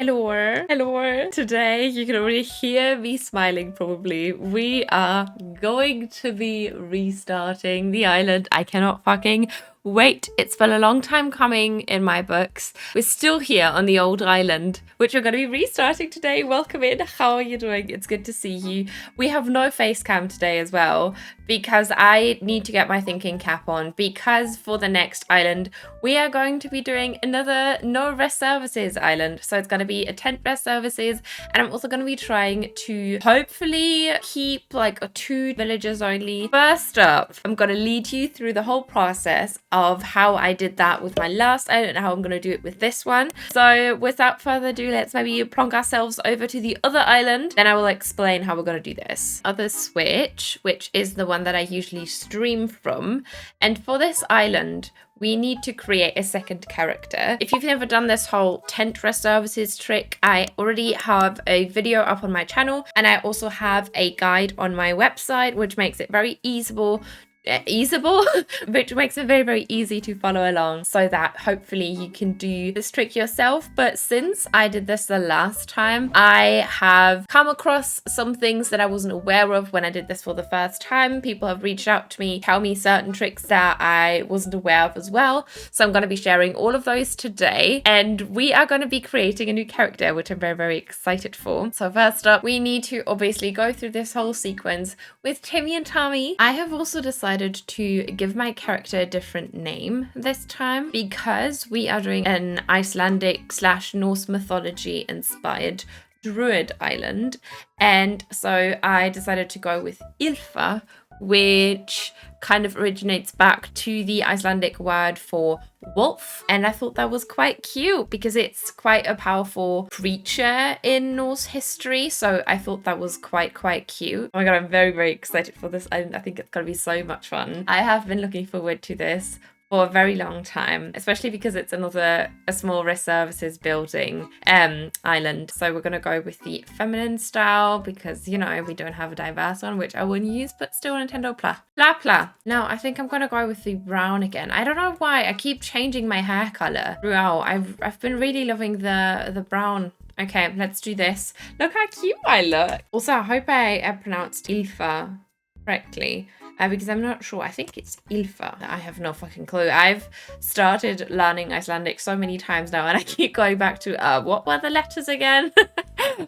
Hello, hello. Today, you can already hear me smiling probably. We are going to be restarting the island. I cannot fucking wait. It's been a long time coming in my books. We're still here on the old island, which we're going to be restarting today. Welcome in. How are you doing? It's good to see you. We have no face cam today as well because I need to get my thinking cap on, because for the next island, we are going to be doing another no rest services island. So it's going to be a tent rest services, and I'm also going to be trying to hopefully keep like 2 villagers only. First up, I'm going to lead you through the whole process of how I did that with my last island and how I'm going to do it with this one. So without further ado, let's maybe plonk ourselves over to the other island. Then I will explain how we're going to do this. Other switch, which is the one that I usually stream from. And for this island, we need to create a second character. If you've never done this whole tent rest services trick, I already have a video up on my channel, and I also have a guide on my website, which makes it very which makes it very, very easy to follow along so that hopefully you can do this trick yourself. But since I did this the last time, I have come across some things that I wasn't aware of when I did this for the first time. People have reached out to me, tell me certain tricks that I wasn't aware of as well. So I'm going to be sharing all of those today, and we are going to be creating a new character, which I'm very, very excited for. So first up, we need to obviously go through this whole sequence with Timmy and Tommy. I have also decided to give my character a different name this time because we are doing an Icelandic / Norse mythology inspired druid island, and so I decided to go with Ylfa, which kind of originates back to the Icelandic word for wolf, and I thought that was quite cute because it's quite a powerful creature in Norse history, so I thought that was quite cute. Oh my god, I'm very, very excited for this. I think it's gonna be so much fun. I have been looking forward to this for a very long time, especially because it's a small rest services building island. So we're gonna go with the feminine style because, you know, we don't have a diverse one, which I wouldn't use, but still Nintendo blah. Now I think I'm gonna go with the brown again. I don't know why I keep changing my hair color throughout. I've been really loving the brown. Okay, let's do this. Look how cute I look. Also, I hope I pronounced Ylfa correctly. Because I'm not sure. I think it's Ylfa. I have no fucking clue. I've started learning Icelandic so many times now, and I keep going back to what were the letters again?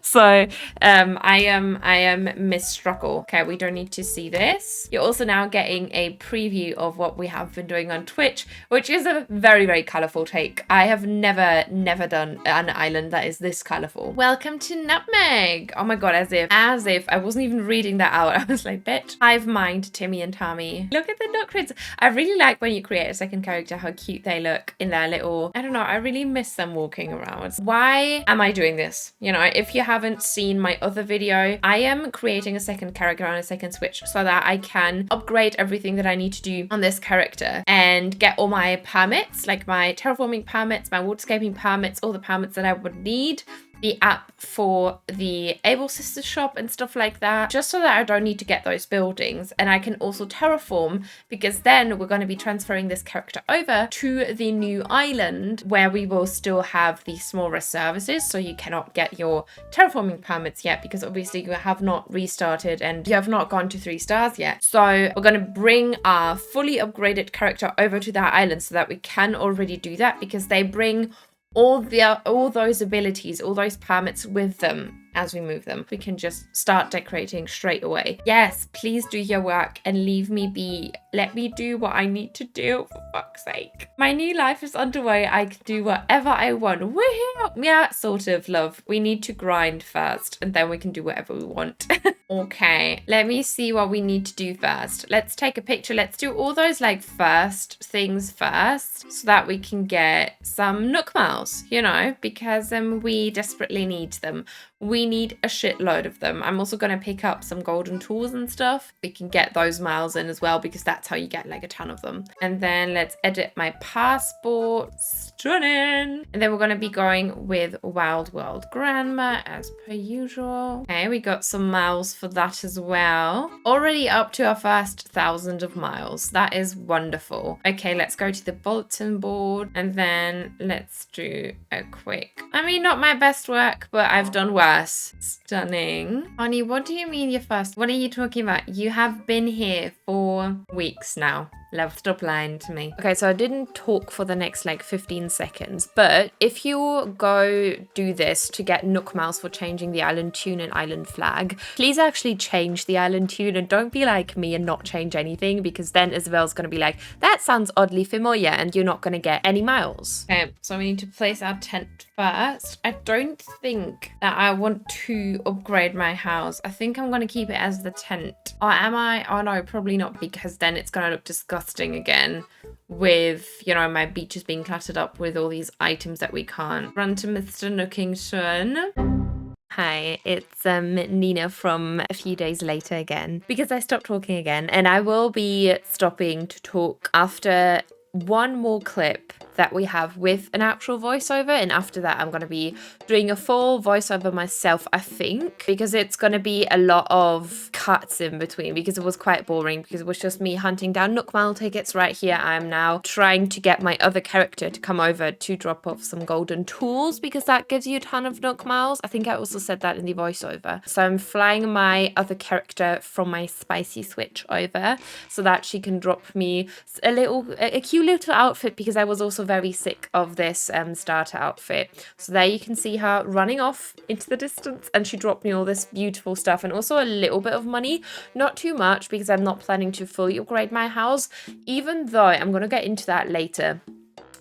So I am Miss Struckle. Okay, we don't need to see this. You're also now getting a preview of what we have been doing on Twitch, which is a very, very colourful take. I have never done an island that is this colourful. Welcome to Nutmeg. Oh my god, as if I wasn't even reading that out. I was like, bitch, hive mind Timmy and Tommy. Look at the Nook critters. I really like when you create a second character, how cute they look in their little, I don't know, I really miss them walking around. Why am I doing this? You know, if you haven't seen my other video, I am creating a second character on a second switch so that I can upgrade everything that I need to do on this character and get all my permits, like my terraforming permits, my waterscaping permits, all the permits that I would need, the app for the Able Sisters shop and stuff like that, just so that I don't need to get those buildings, and I can also terraform, because then we're going to be transferring this character over to the new island where we will still have the small rest services, so you cannot get your terraforming permits yet because obviously you have not restarted and you have not gone to 3 stars yet. So we're going to bring our fully upgraded character over to that island so that we can already do that, because they bring all those abilities, all those permits with them as we move them. We can just start decorating straight away. Yes, please do your work and leave me be. Let me do what I need to do, for fuck's sake. My new life is underway. I can do whatever I want. Woohoo! Yeah, sort of, love. We need to grind first, and then we can do whatever we want. Okay, let me see what we need to do first. Let's take a picture. Let's do all those like first things first so that we can get some Nook miles, you know, because we desperately need them. We we need a shitload of them. I'm also going to pick up some golden tools and stuff. We can get those miles in as well because that's how you get like a ton of them. And then let's edit my passport. Stunning. And then we're going to be going with Wild World Grandma as per usual. Okay, we got some miles for that as well. Already up to our first 1,000 of miles. That is wonderful. Okay, let's go to the bulletin board and then let's do a quick, I mean, not my best work, but I've done worse. Stunning. Honey, what do you mean you're first? What are you talking about? You have been here for weeks now. Love, stop lying to me. Okay, so I didn't talk for the next like 15 seconds, but if you go do this to get Nook miles for changing the island tune and island flag, please actually change the island tune and don't be like me and not change anything, because then Isabel's going to be like, that sounds oddly familiar, and you're not going to get any miles. Okay, so we need to place our tent first. I don't think that I want to upgrade my house. I think I'm going to keep it as the tent. Or am I? Oh no, probably not, because then it's going to look disgusting again with, you know, my beaches being cluttered up with all these items that we can't. Run to Mr. Nookington. Hi, it's Nina from a few days later again, because I stopped talking again, and I will be stopping to talk after one more clip that we have with an actual voiceover, and after that I'm going to be doing a full voiceover myself, I think, because it's going to be a lot of cuts in between, because it was quite boring, because it was just me hunting down Nook Mile tickets. Right here I am now trying to get my other character to come over to drop off some golden tools, because that gives you a ton of Nook Miles. I think I also said that in the voiceover. So I'm flying my other character from my spicy switch over so that she can drop me a cute little outfit, because I was also very sick of this starter outfit. So there you can see her running off into the distance, and she dropped me all this beautiful stuff, and also a little bit of money, not too much, because I'm not planning to fully upgrade my house, even though I'm going to get into that later.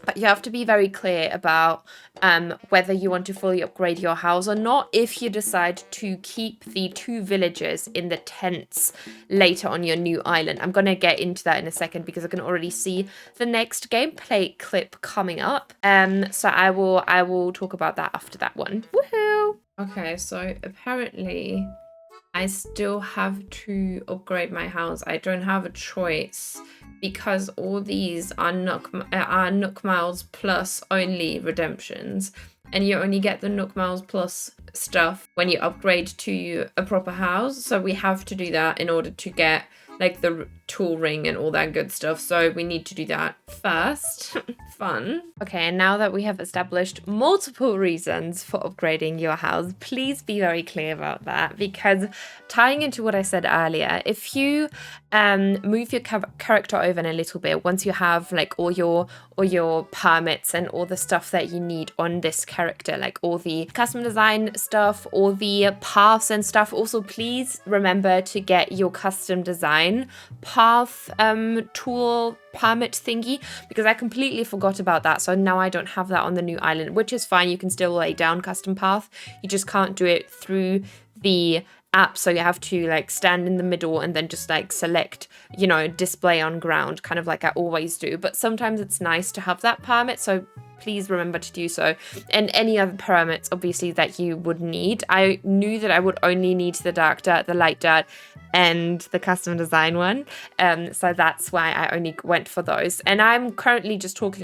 But you have to be very clear about whether you want to fully upgrade your house or not, if you decide to keep the 2 villagers in the tents later on your new island. I'm going to get into that in a second, because I can already see the next gameplay clip coming up. So I will talk about that after that one. Woohoo! Okay, so apparently I still have to upgrade my house. I don't have a choice, because all these are Nook Miles Plus only redemptions, and you only get the Nook Miles Plus stuff when you upgrade to a proper house. So we have to do that in order to get like the tool ring and all that good stuff. So we need to do that first. Fun. Okay, and now that we have established multiple reasons for upgrading your house, please be very clear about that, because tying into what I said earlier, if you move your character over in a little bit, once you have like all your permits and all the stuff that you need on this character, like all the custom design stuff, all the paths and stuff, also please remember to get your custom design path tool permit thingy, because I completely forgot about that. So now I don't have that on the new island, which is fine. You can still lay down custom path, you just can't do it through the app. So you have to like stand in the middle and then just like select, you know, display on ground, kind of like I always do. But sometimes it's nice to have that permit, so please remember to do so. And any other permits obviously that you would need. I knew that I would only need the dark dirt, the light dirt, and the custom design one, so that's why I only went for those. And I'm currently just talking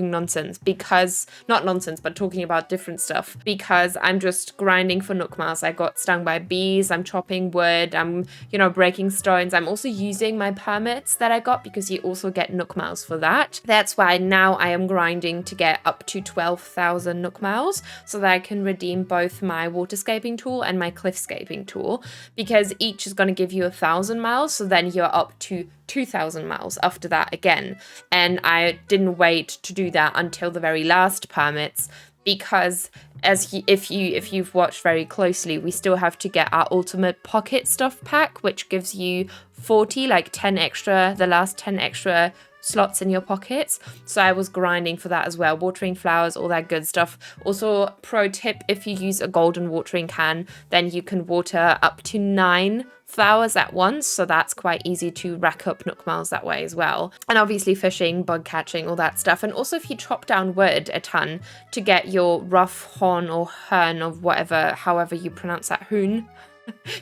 nonsense, because not nonsense, but talking about different stuff, because I'm just grinding for Nook Miles. I got stung by bees, I'm chopping wood, I'm, you know, breaking stones. I'm also using my permits that I got, because you also get Nook Miles for that. That's why now I am grinding to get up to 12,000 Nook Miles, so that I can redeem both my waterscaping tool and my cliffscaping tool, because each is going to give you 1,000 miles, so then you're up to 2,000 miles after that again. And I didn't wait to do that until the very last permits, because if you've watched very closely, we still have to get our ultimate pocket stuff pack, which gives you 40, like 10 extra, the last 10 extra slots in your pockets. So I was grinding for that as well, watering flowers, all that good stuff. Also, pro tip, if you use a golden watering can, then you can water up to 9 flowers at once, so that's quite easy to rack up Nook miles that way as well. And obviously fishing, bug catching, all that stuff. And also if you chop down wood a ton to get your rough horn or hern of whatever, however you pronounce that, hoon,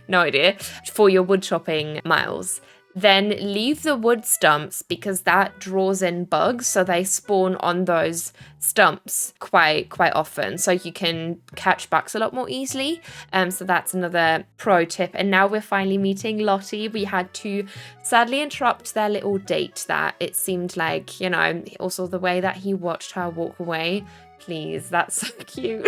no idea, for your wood chopping miles, then leave the wood stumps because that draws in bugs, so they spawn on those stumps quite often, so you can catch bugs a lot more easily. So that's another pro tip. And now we're finally meeting Lottie. We had to sadly interrupt their little date that it seemed like, you know, also the way that he watched her walk away. Please, that's so cute.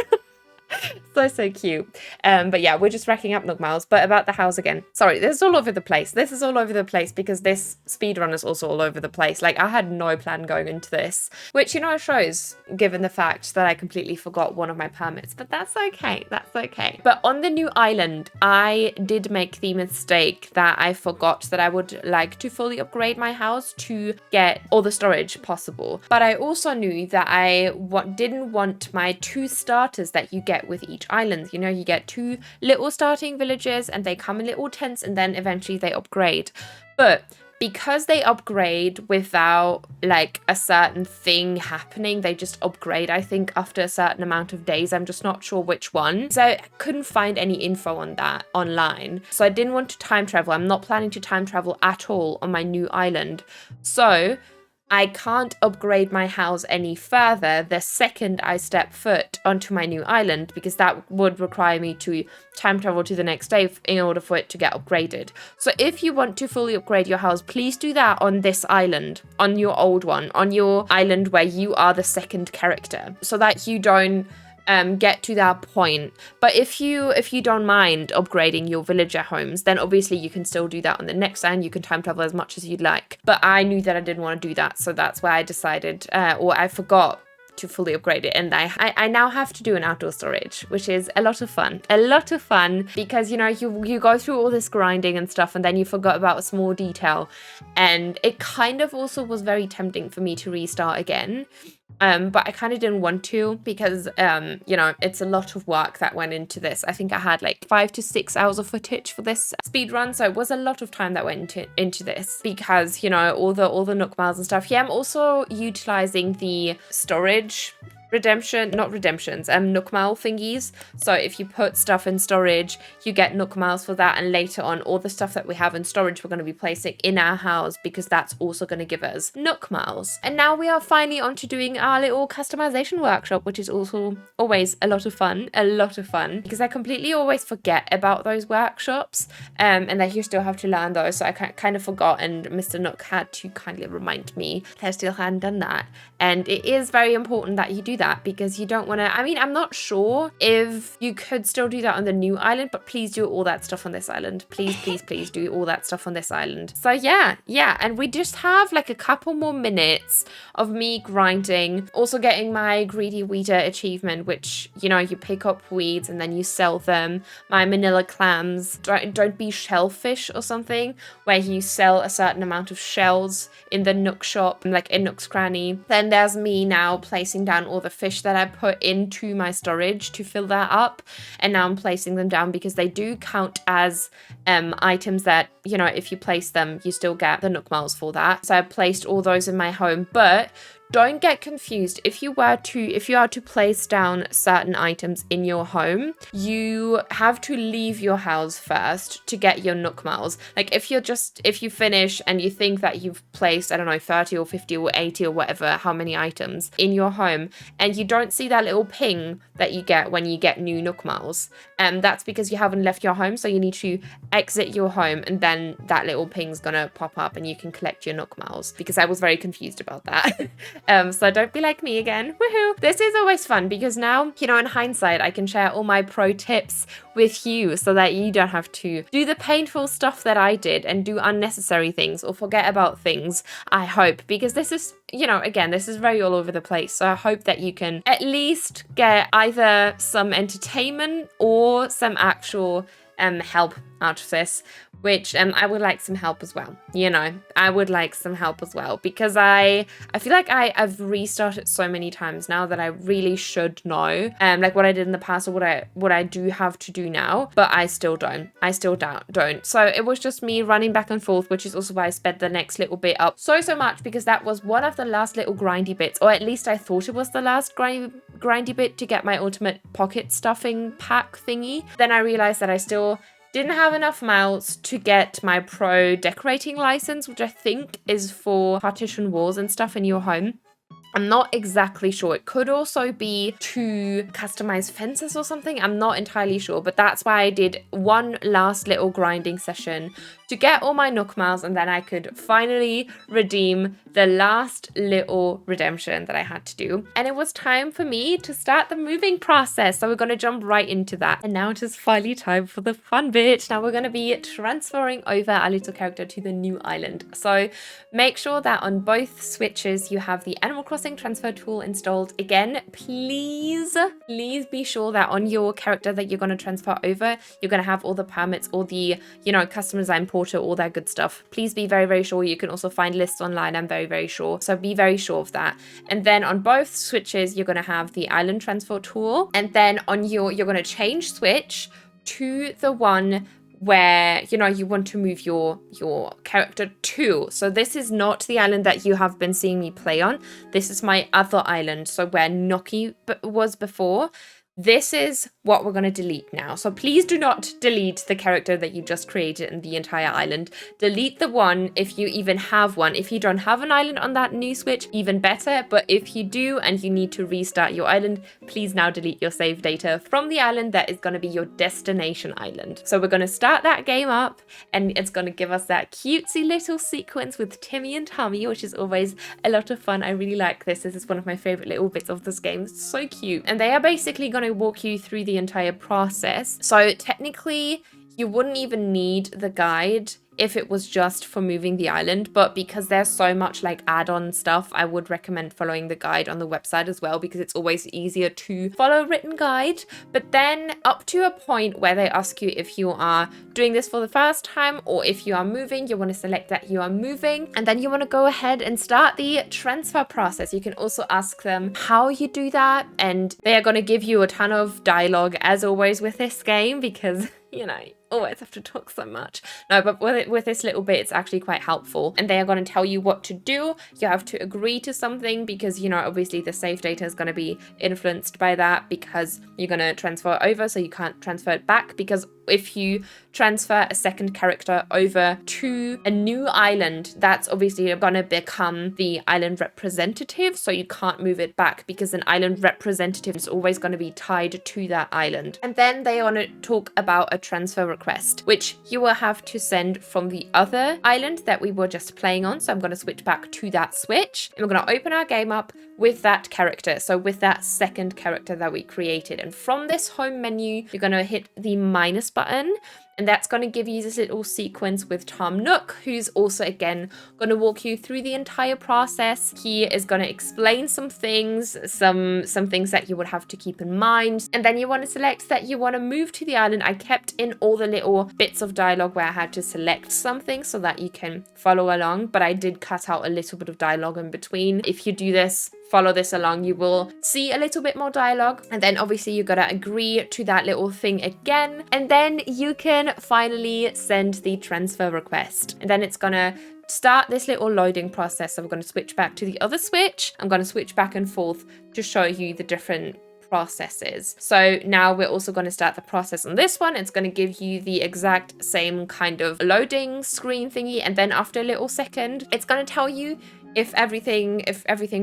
So cute. But yeah, we're just racking up Nook miles. But about the house again. Sorry, this is all over the place. This is all over the place because this speedrun is also all over the place. Like, I had no plan going into this, which, you know, shows given the fact that I completely forgot one of my permits. But that's okay. That's okay. But on the new island, I did make the mistake that I forgot that I would like to fully upgrade my house to get all the storage possible. But I also knew that I didn't want my 2 starters that you get with each island. You know, you get 2 little starting villages and they come in little tents and then eventually they upgrade. But because they upgrade without like a certain thing happening, they just upgrade, I think, after a certain amount of days. I'm just not sure which one. So I couldn't find any info on that online. So I didn't want to time travel. I'm not planning to time travel at all on my new island. So I can't upgrade my house any further the second I step foot onto my new island, because that would require me to time travel to the next day in order for it to get upgraded. So if you want to fully upgrade your house, please do that on this island, on your old one, on your island where you are the second character, so that you don't get to that point. But if you don't mind upgrading your villager homes, then obviously you can still do that on the next island. You can time travel as much as you'd like. But I knew that I didn't want to do that, so that's why I decided, or I forgot to fully upgrade it, and I now have to do an outdoor storage, which is a lot of fun. Because, you know, you go through all this grinding and stuff, and then you forgot about a small detail, and it kind of also was very tempting for me to restart again. But I kind of didn't want to because, you know, it's a lot of work that went into this. I think I had like 5 to 6 hours of footage for this speed run. So it was a lot of time that went into this because, you know, all the Nook miles and stuff. Yeah, I'm also utilizing the storage Nook mile thingies. So if you put stuff in storage, you get Nook miles for that, and later on all the stuff that we have in storage we're going to be placing in our house, because that's also going to give us Nook miles. And now we are finally on to doing our little customization workshop, which is also always a lot of fun, because I completely always forget about those workshops, and that you still have to learn those. So I kind of forgot, and Mr. Nook had to kindly remind me that I still hadn't done that. And it is very important that you do that, because you don't want to, I mean, I'm not sure if you could still do that on the new island, but please do all that stuff on this island. Please do all that stuff on this island. So yeah, and we just have like a couple more minutes of me grinding, also getting my greedy weeder achievement, which, you know, you pick up weeds and then you sell them. My manila clams, don't be shellfish or something, where you sell a certain amount of shells in the Nook shop, like in Nook's Cranny. Then there's me now placing down all the fish that I put into my storage to fill that up, and now I'm placing them down because they do count as items that, you know, if you place them you still get the Nook miles for that. So I placed all those in my home. But don't get confused. If you are to place down certain items in your home, you have to leave your house first to get your Nook miles. Like if you finish and you think that you've placed, I don't know, 30 or 50 or 80 or whatever, how many items in your home, and you don't see that little ping that you get when you get new Nook miles, that's because you haven't left your home. So you need to exit your home, and then that little ping's gonna pop up and you can collect your Nook miles, because I was very confused about that. So don't be like me again. Woohoo! This is always fun because now, you know, in hindsight, I can share all my pro tips with you so that you don't have to do the painful stuff that I did and do unnecessary things or forget about things, I hope, because this is, you know, again, this is very all over the place. So I hope that you can at least get either some entertainment or some actual help out of this, which I would like some help as well. You know, I would like some help as well, because I feel like I've restarted so many times now that I really should know like what I did in the past, or what I do have to do now, but I still don't. So it was just me running back and forth, which is also why I sped the next little bit up so much, because that was one of the last little grindy bits, or at least I thought it was the last grindy bit to get my ultimate pocket stuffing pack thingy. Then I realized that I still didn't have enough miles to get my pro decorating license, which I think is for partition walls and stuff in your home. I'm not exactly sure. It could also be to customize fences or something. I'm not entirely sure, but that's why I did one last little grinding session to get all my Nook miles, and then I could finally redeem the last little redemption that I had to do. And it was time for me to start the moving process. So we're going to jump right into that. And now it is finally time for the fun bit. Now we're going to be transferring over our little character to the new island. So make sure that on both switches you have the Animal Crossing transfer tool installed. Again, please be sure that on your character that you're going to transfer over, you're going to have all the permits, all the, you know, custom design portal, all that good stuff. Please be very sure. You can also find lists online, I'm very sure. So be very sure of that. And then on both switches, you're going to have the island transfer tool. And then on you're going to change switch to the one where, you know, you want to move your character to. So this is not the island that you have been seeing me play on. This is my other island. So where Nookie was before. This is what we're going to delete now. So please do not delete the character that you just created in the entire island. Delete the one if you even have one. If you don't have an island on that new switch, even better. But if you do and you need to restart your island, please now delete your save data from the island that is going to be your destination island. So we're going to start that game up, and it's going to give us that cutesy little sequence with Timmy and Tommy, which is always a lot of fun. I really like this. This is one of my favorite little bits of this game. It's so cute. And they are basically going to walk you through the entire process. So technically you wouldn't even need the guide if it was just for moving the island, but because there's so much like add-on stuff, I would recommend following the guide on the website as well, because it's always easier to follow a written guide. But then up to a point where they ask you if you are doing this for the first time or if you are moving, you want to select that you are moving, and then you want to go ahead and start the transfer process. You can also ask them how you do that, and they are going to give you a ton of dialogue as always with this game, because you know, always have to talk so much. No, but with this little bit, it's actually quite helpful. And they are going to tell you what to do. You have to agree to something because, you know, obviously the save data is going to be influenced by that, because you're going to transfer over, so you can't transfer it back. Because if you transfer a second character over to a new island, that's obviously going to become the island representative, so you can't move it back, because an island representative is always going to be tied to that island. And then they want to talk about a transfer request, which you will have to send from the other island that we were just playing on. So I'm going to switch back to that switch, and we're going to open our game up with that character, so with that second character that we created. And from this home menu, you're going to hit the minus button, and that's going to give you this little sequence with Tom Nook, who's also again going to walk you through the entire process. He is going to explain some things, some things that you would have to keep in mind. And then you want to select that you want to move to the island. I kept in all the little bits of dialogue where I had to select something so that you can follow along, but I did cut out a little bit of dialogue in between. If you do this, follow this along, you will see a little bit more dialogue. And then obviously you gotta agree to that little thing again, and then you can finally send the transfer request. And then it's gonna start this little loading process. So we're going to switch back to the other switch. I'm going to switch back and forth to show you the different processes. So now we're also going to start the process on this one. It's going to give you the exact same kind of loading screen thingy, and then after a little second, it's going to tell you if everything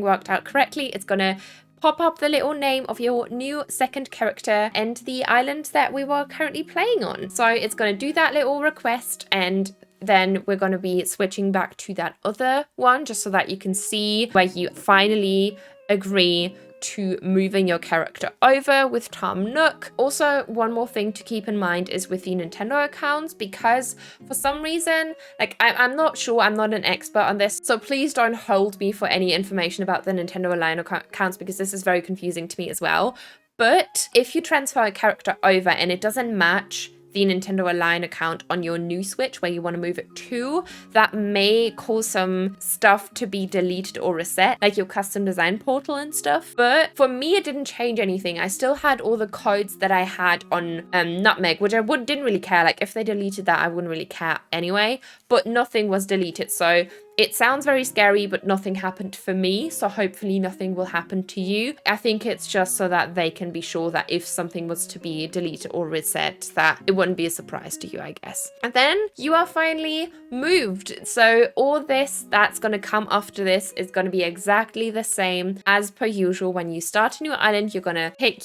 worked out correctly. It's going to pop up the little name of your new second character and the island that we were currently playing on. So it's going to do that little request, and then we're going to be switching back to that other one just so that you can see where you finally agree to moving your character over with Tom Nook. Also, one more thing to keep in mind is with the Nintendo accounts, because for some reason, like I'm not sure, I'm not an expert on this, so please don't hold me for any information about the Nintendo Online accounts, because this is very confusing to me as well. But if you transfer a character over and it doesn't match the Nintendo Align account on your new Switch where you want to move it to, that may cause some stuff to be deleted or reset, like your custom design portal and stuff. But for me, it didn't change anything. I still had all the codes that I had on Nutmeg, which I didn't really care. Like, if they deleted that, I wouldn't really care anyway, but nothing was deleted. So it sounds very scary, but nothing happened for me, so hopefully nothing will happen to you. I think it's just so that they can be sure that if something was to be deleted or reset, that it wouldn't be a surprise to you, I guess. And then you are finally moved. So all this that's going to come after this is going to be exactly the same as per usual. When you start a new island, you're going to pick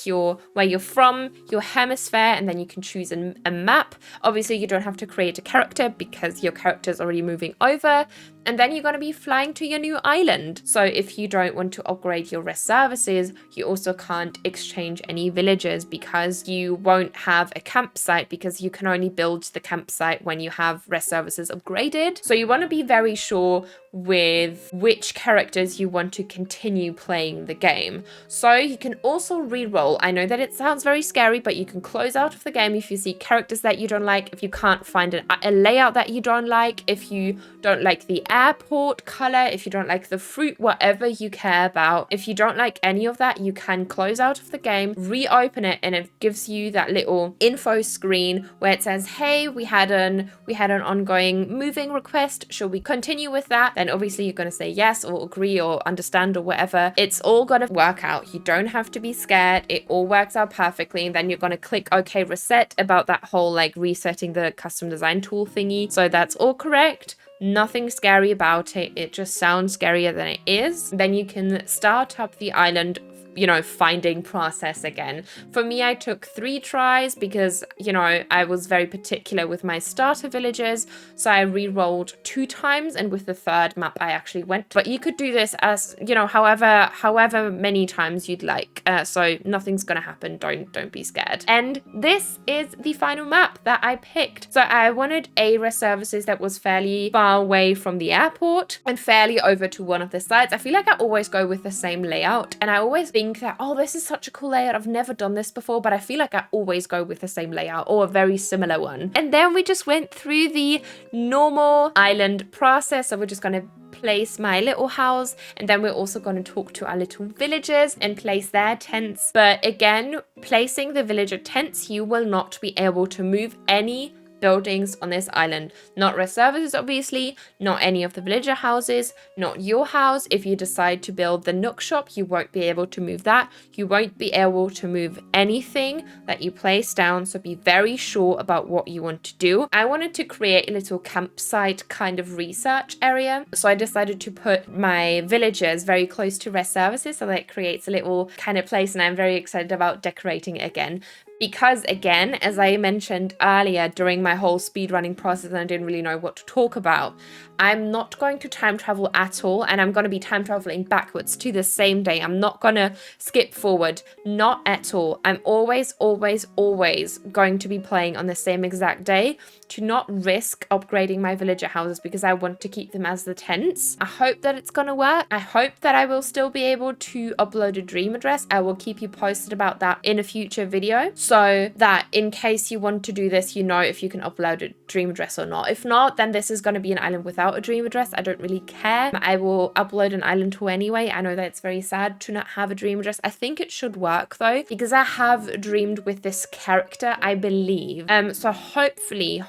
where you're from, your hemisphere, and then you can choose a map. Obviously, you don't have to create a character because your character is already moving over. And then you're going to be flying to your new island. So if you don't want to upgrade your rest services, you also can't exchange any villagers because you won't have a campsite, because you can only build the campsite when you have rest services upgraded. So you want to be very sure with which characters you want to continue playing the game. So you can also re-roll. I know that it sounds very scary, but you can close out of the game if you see characters that you don't like, if you can't find a layout that you don't like, if you don't like the airport color, if you don't like the fruit, whatever you care about. If you don't like any of that, you can close out of the game, reopen it, and it gives you that little info screen where it says, hey, we had an ongoing moving request. Shall we continue with that? Then obviously you're going to say yes or agree or understand or whatever. It's all going to work out. You don't have to be scared. It all works out perfectly. And then you're going to click OK reset about that whole like resetting the custom design tool thingy. So that's all correct. Nothing scary about it. It just sounds scarier than it is. Then you can start up the island, you know, finding process again. For me, I took 3 tries because, you know, I was very particular with my starter villagers. So I re-rolled 2 times, and with the 3rd map I actually went. But you could do this as, you know, however many times you'd like. So nothing's gonna happen. Don't be scared. And this is the final map that I picked. So I wanted a rest services that was fairly far away from the airport and fairly over to one of the sides. I feel like I always go with the same layout, and I always think that, oh, this is such a cool layout, I've never done this before, but I feel like I always go with the same layout or a very similar one. And then we just went through the normal island process. So we're just going to place my little house, and then we're also going to talk to our little villagers and place their tents. But again, placing the villager tents, you will not be able to move any buildings on this island. Not rest services, obviously, not any of the villager houses, not your house. If you decide to build the Nook shop, you won't be able to move that. You won't be able to move anything that you place down, so be very sure about what you want to do. I wanted to create a little campsite kind of research area, so I decided to put my villagers very close to rest services, so that it creates a little kind of place, and I'm very excited about decorating it again. Because again, as I mentioned earlier, during my whole speedrunning process, and I didn't really know what to talk about, I'm not going to time travel at all, and I'm going to be time traveling backwards to the same day. I'm not going to skip forward, not at all. I'm always going to be playing on the same exact day to not risk upgrading my villager houses because I want to keep them as the tents. I hope that it's going to work. I hope that I will still be able to upload a dream address. I will keep you posted about that in a future video, so that in case you want to do this, you know if you can upload a dream address or not. If not, then this is going to be an island without a dream address. I don't really care. I will upload an island tour anyway. I know that it's very sad to not have a dream address. I think it should work though, because I have dreamed with this character, I believe. So hopefully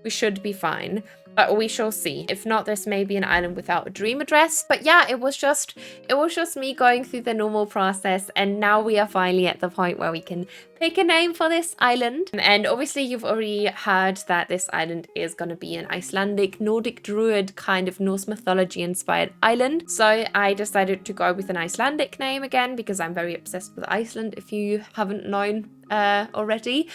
we should be fine. But we shall see. If not, this may be an island without a dream address. But yeah, it was just me going through the normal process, and now we are finally at the point where we can pick a name for this island. And obviously you've already heard that this island is going to be an Icelandic Nordic druid kind of Norse mythology inspired island. So I decided to go with an Icelandic name again because I'm very obsessed with Iceland, if you haven't known already.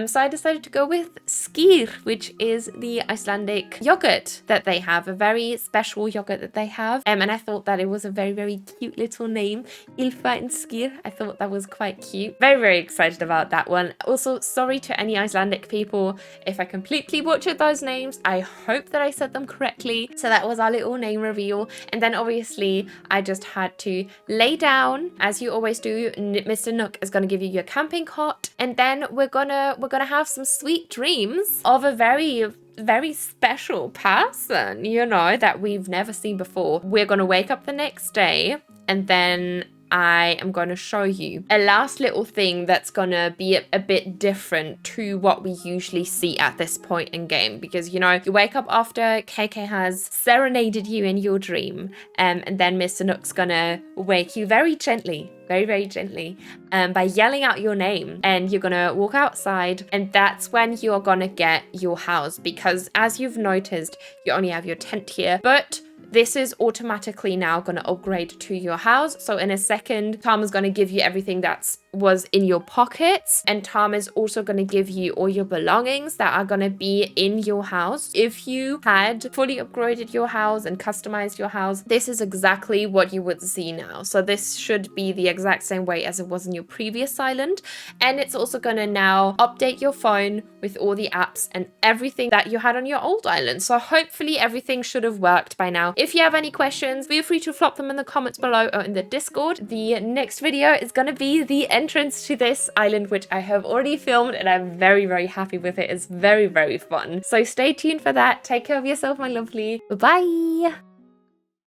So I decided to go with Skýr, which is the Icelandic yogurt that they have, a very special yogurt that they have. And I thought that it was a very, very cute little name. Ilfa and Skir. I thought that was quite cute. Very, very excited about that one. Also, sorry to any Icelandic people if I completely butchered those names. I hope that I said them correctly. So that was our little name reveal. And then obviously I just had to lay down, as you always do. Mr. Nook is going to give you your camping cot, and then we're gonna have some sweet dreams of a very special person, you know, that we've never seen before. We're gonna wake up the next day, and then I am going to show you a last little thing that's going to be a bit different to what we usually see at this point in game. Because, you know, you wake up after KK has serenaded you in your dream, and then Mr. Nook's going to wake you very gently, very gently, by yelling out your name. And you're going to walk outside, and that's when you're going to get your house. Because as you've noticed, you only have your tent here, but this is automatically now going to upgrade to your house. So in a second, Tom is going to give you everything that was in your pockets. And Tom is also going to give you all your belongings that are going to be in your house. If you had fully upgraded your house and customized your house, this is exactly what you would see now. So this should be the exact same way as it was in your previous island. And it's also going to now update your phone with all the apps and everything that you had on your old island. So hopefully everything should have worked by now. If you have any questions, feel free to flop them in the comments below or in the Discord. The next video is going to be the entrance to this island, which I have already filmed, and I'm very happy with it. It's very fun. So stay tuned for that. Take care of yourself, my lovely. Bye-bye.